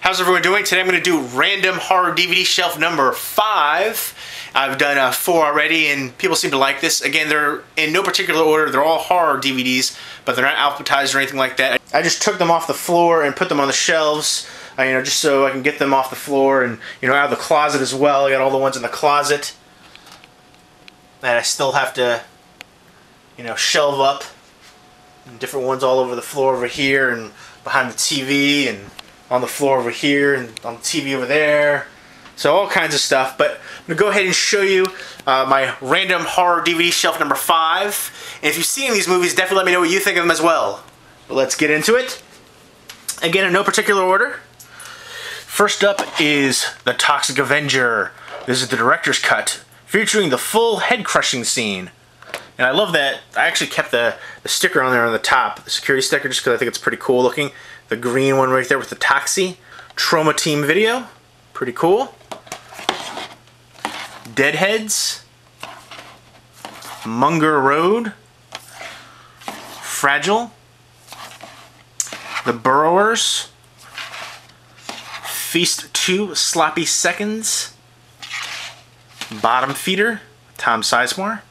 How's everyone doing? Today I'm going to do random horror DVD shelf number 5. I've done 4 already and people seem to like this. Again, they're in no particular order. They're all horror DVDs, but they're not alphabetized or anything like that. I just took them off the floor and put them on the shelves, just so I can get them off the floor and, out of the closet as well. I got all the ones in the closet that I still have to, shelve up. And different ones all over the floor over here and behind the TV and on the floor over here and on the TV over there. So all kinds of stuff. But I'm going to go ahead and show you my random horror DVD shelf number 5. And if you've seen these movies, definitely let me know what you think of them as well. But let's get into it. Again, in no particular order. First up is The Toxic Avenger. This is the director's cut, featuring the full head-crushing scene. And I love that. I actually kept the sticker on there on the top, the security sticker, just because I think it's pretty cool looking. The green one right there with the Toxie. Trauma Team Video. Pretty cool. Deadheads. Munger Road. Fragile. The Burrowers. Feast 2 Sloppy Seconds. Bottom Feeder. Tom Sizemore.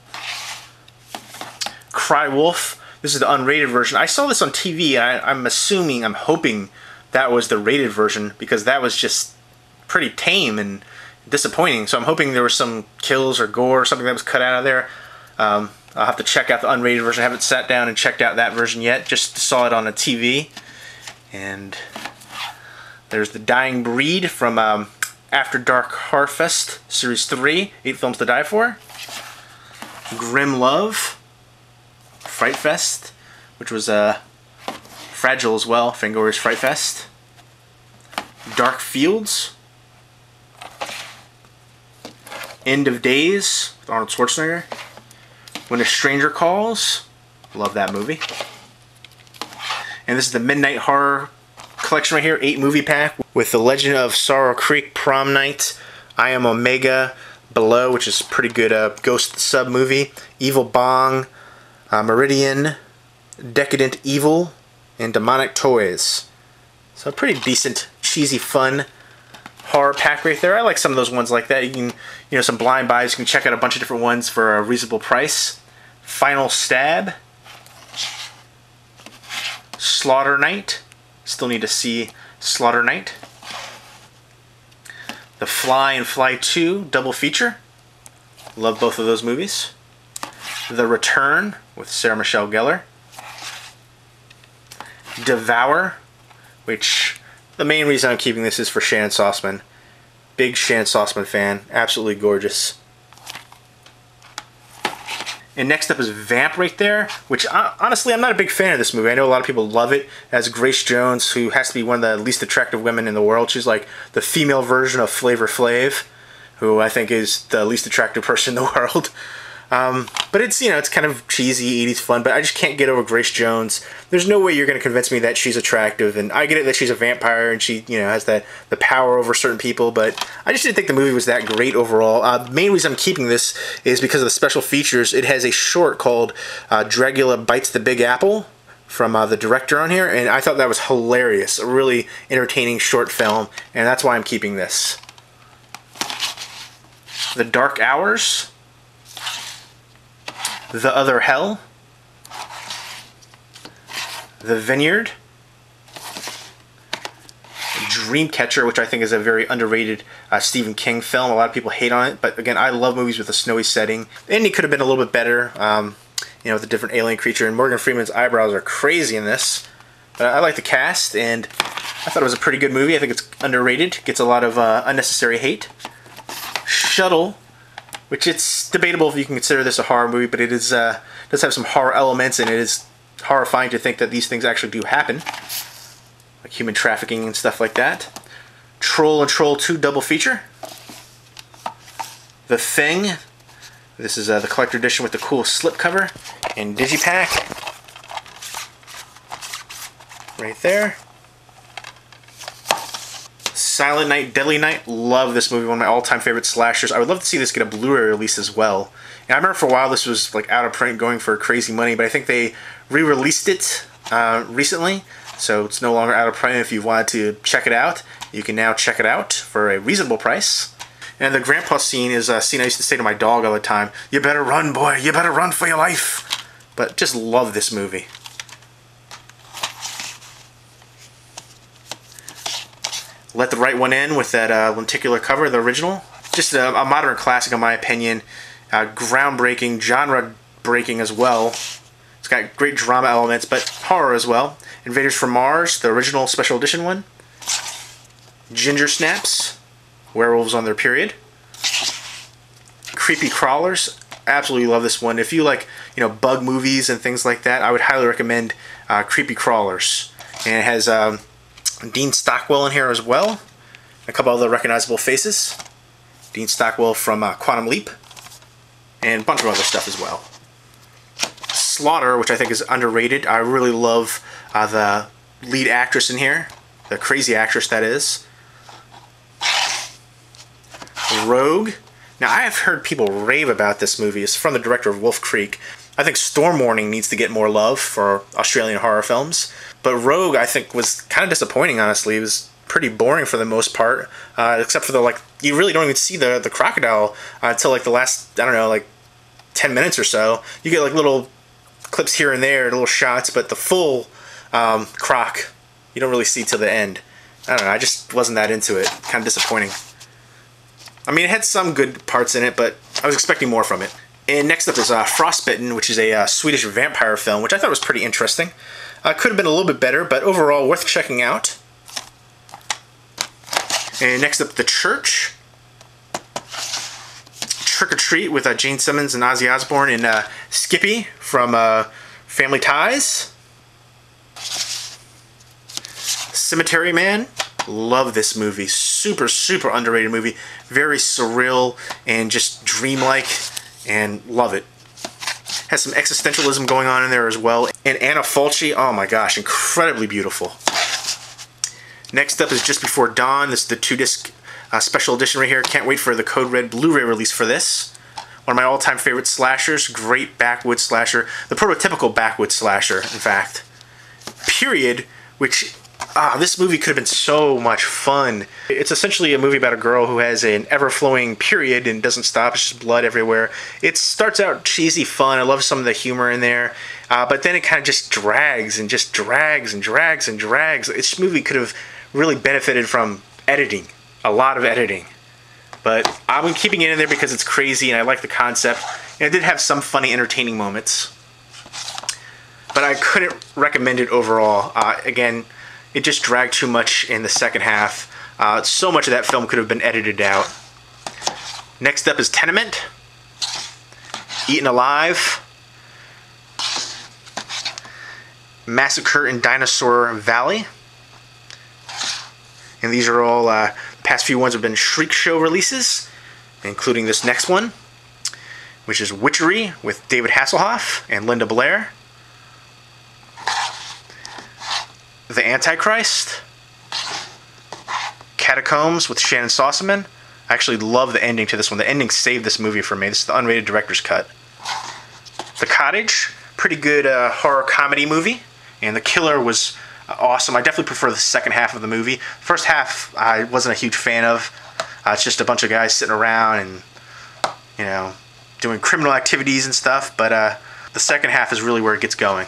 Cry Wolf. This is the unrated version. I saw this on TV, and I'm hoping that was the rated version, because that was just pretty tame and disappointing. So I'm hoping there was some kills or gore or something that was cut out of there. I'll have to check out the unrated version. I haven't sat down and checked out that version yet. Just saw it on a TV. And there's The Dying Breed from After Dark Horrorfest Series 3, 8 Films to Die For. Grim Love. Fright Fest, which was Fragile as well, Fangoria's Fright Fest. Dark Fields. End of Days with Arnold Schwarzenegger. When a Stranger Calls. Love that movie. And this is the Midnight Horror collection right here, 8 movie pack with The Legend of Sorrow Creek Prom Night, I Am Omega, Below, which is a pretty good ghost sub movie, Evil Bong, Meridian, Decadent Evil, and Demonic Toys. So a pretty decent, cheesy, fun horror pack right there. I like some of those ones like that. You can, some blind buys. You can check out a bunch of different ones for a reasonable price. Final Stab. Slaughter Night. Still need to see Slaughter Night. The Fly and Fly 2 double feature. Love both of those movies. The Return with Sarah Michelle Gellar. Devour, which the main reason I'm keeping this is for Shannon Sauceman. Big Shannon Sauceman fan. Absolutely gorgeous. And next up is Vamp right there, which honestly I'm not a big fan of this movie. I know a lot of people love it. It has Grace Jones, who has to be one of the least attractive women in the world. She's like the female version of Flavor Flav, who I think is the least attractive person in the world. But it's, it's kind of cheesy, 80s fun, but I just can't get over Grace Jones. There's no way you're going to convince me that she's attractive, and I get it that she's a vampire and she, has the power over certain people, but I just didn't think the movie was that great overall. The main reason I'm keeping this is because of the special features. It has a short called Dragula Bites the Big Apple from the director on here, and I thought that was hilarious. A really entertaining short film, and that's why I'm keeping this. The Dark Hours. The Other Hell, The Vineyard, Dreamcatcher, which I think is a very underrated Stephen King film. A lot of people hate on it, but again, I love movies with a snowy setting. And it could have been a little bit better, with a different alien creature. And Morgan Freeman's eyebrows are crazy in this. But I like the cast, and I thought it was a pretty good movie. I think it's underrated, gets a lot of unnecessary hate. Shuttle, which it's debatable if you can consider this a horror movie, but it is does have some horror elements, and it is horrifying to think that these things actually do happen, like human trafficking and stuff like that. Troll and Troll 2 double feature. The Thing. This is the collector edition with the cool slipcover and digipack. Right there. Silent Night, Deadly Night. Love this movie. One of my all-time favorite slashers. I would love to see this get a Blu-ray release as well. And I remember for a while this was like out of print, going for crazy money, but I think they re-released it recently, so it's no longer out of print if you wanted to check it out. you can now check it out for a reasonable price. And the grandpa scene is a scene I used to say to my dog all the time. You better run, boy. You better run for your life. But just love this movie. Let the Right One In with that lenticular cover, the original. Just a modern classic in my opinion. Groundbreaking, genre-breaking as well. It's got great drama elements, but horror as well. Invaders from Mars, the original special edition one. Ginger Snaps, werewolves on their period. Creepy Crawlers, absolutely love this one. If you like, bug movies and things like that, I would highly recommend Creepy Crawlers. And it has Dean Stockwell in here as well. A couple other recognizable faces. Dean Stockwell from Quantum Leap. And a bunch of other stuff as well. Slaughter, which I think is underrated. I really love the lead actress in here. The crazy actress, that is. Rogue. Now, I have heard people rave about this movie. It's from the director of Wolf Creek. I think Storm Warning needs to get more love for Australian horror films. But Rogue, I think, was kind of disappointing, honestly. It was pretty boring for the most part. Except for you really don't even see the crocodile until like the last, 10 minutes or so. You get like little clips here and there, little shots, but the full croc, you don't really see till the end. I don't know, I just wasn't that into it. Kind of disappointing. I mean, it had some good parts in it, but I was expecting more from it. And next up is Frostbitten, which is a Swedish vampire film, which I thought was pretty interesting. Could have been a little bit better, but overall worth checking out. And next up, The Church. Trick or Treat with Gene Simmons and Ozzy Osbourne and Skippy from Family Ties. Cemetery Man. Love this movie. Super, super underrated movie. Very surreal and just dreamlike, and love it. Has some existentialism going on in there as well. And Anna Fulci, oh my gosh, incredibly beautiful. Next up is Just Before Dawn. This is the 2-disc special edition right here. Can't wait for the Code Red Blu-ray release for this. One of my all-time favorite slashers. Great backwoods slasher. The prototypical backwoods slasher, in fact. Period, which... this movie could have been so much fun. It's essentially a movie about a girl who has an ever-flowing period and doesn't stop. It's just blood everywhere. It starts out cheesy fun. I love some of the humor in there. But then it kind of just drags and just drags and drags and drags. This movie could have really benefited from editing. A lot of editing. But I'm keeping it in there because it's crazy and I like the concept. And it did have some funny, entertaining moments. But I couldn't recommend it overall. Again... It just dragged too much in the second half. So much of that film could have been edited out. Next up is Tenement. Eaten Alive. Massacre in Dinosaur Valley. And these are all, the past few ones have been Shriek Show releases, including this next one, which is Witchery with David Hasselhoff and Linda Blair. The Antichrist. Catacombs with Shannon Sossaman. I actually love the ending to this one. The ending saved this movie for me. This is the unrated director's cut. The Cottage. Pretty good horror comedy movie. And the killer was awesome. I definitely prefer the second half of the movie. First half I wasn't a huge fan of. It's just a bunch of guys sitting around and, doing criminal activities and stuff. But the second half is really where it gets going.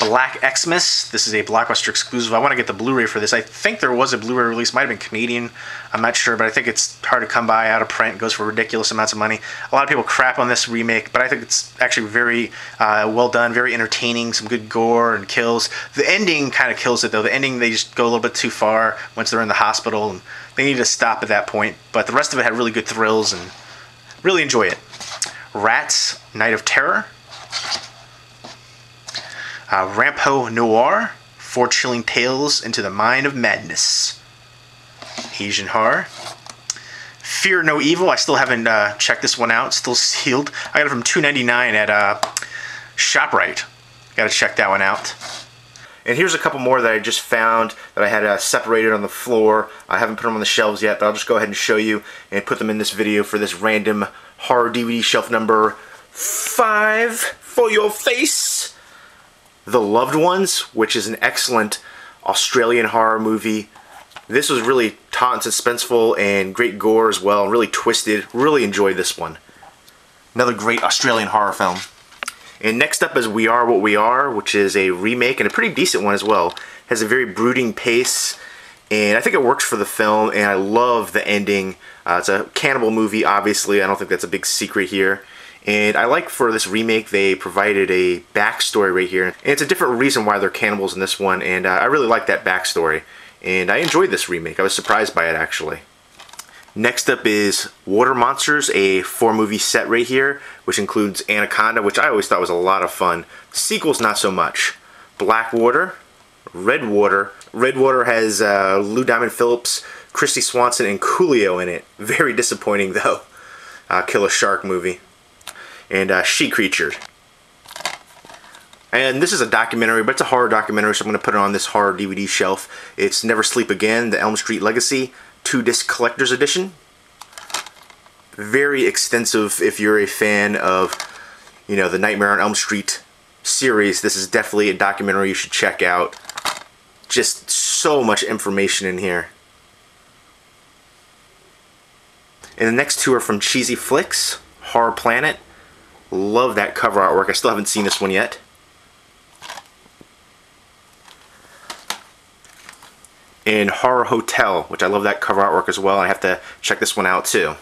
Black Xmas. This is a Blockbuster exclusive. I want to get the Blu-ray for this. I think there was a Blu-ray release. Might have been Canadian. I'm not sure, but I think it's hard to come by out of print. It goes for ridiculous amounts of money. A lot of people crap on this remake, but I think it's actually very well done, very entertaining, some good gore and kills. The ending kind of kills it, though. The ending, they just go a little bit too far once they're in the hospital, and they need to stop at that point. But the rest of it had really good thrills, and really enjoy it. Rats, Night of Terror. Rampo Noir, 4 Chilling Tales into the Mind of Madness. Asian horror. Fear No Evil, I still haven't checked this one out, still sealed. I got it from $2.99 at ShopRite. Got to check that one out. And here's a couple more that I just found that I had separated on the floor. I haven't put them on the shelves yet, but I'll just go ahead and show you and put them in this video for this random horror DVD shelf number 5 for your face. The Loved Ones, which is an excellent Australian horror movie. This was really taut and suspenseful and great gore as well, really twisted. Really enjoyed this one. Another great Australian horror film. And next up is We Are What We Are, which is a remake and a pretty decent one as well. Has a very brooding pace, and I think it works for the film, and I love the ending. It's a cannibal movie, obviously. I don't think that's a big secret here. And I like for this remake, they provided a backstory right here. And it's a different reason why they're cannibals in this one, and I really like that backstory. And I enjoyed this remake. I was surprised by it, actually. Next up is Water Monsters, a 4-movie set right here, which includes Anaconda, which I always thought was a lot of fun. The sequel's not so much. Black Water, Red Water. Red Water has Lou Diamond Phillips, Christy Swanson, and Coolio in it. Very disappointing, though. Kill a Shark movie. And She Creatured. And this is a documentary, but it's a horror documentary, so I'm going to put it on this horror DVD shelf. It's Never Sleep Again, The Elm Street Legacy, 2-disc collector's edition. Very extensive if you're a fan of, you know, the Nightmare on Elm Street series. This is definitely a documentary you should check out. Just so much information in here. And the next two are from Cheesy Flicks, Horror Planet. Love that cover artwork. I still haven't seen this one yet. And Horror Hotel, which I love that cover artwork as well. I have to check this one out too.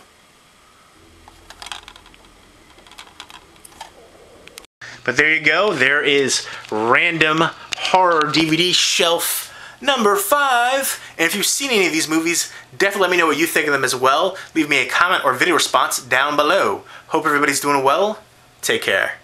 But there you go. There is Random Horror DVD Shelf number 5. And if you've seen any of these movies, definitely let me know what you think of them as well. Leave me a comment or video response down below. Hope everybody's doing well. Take care.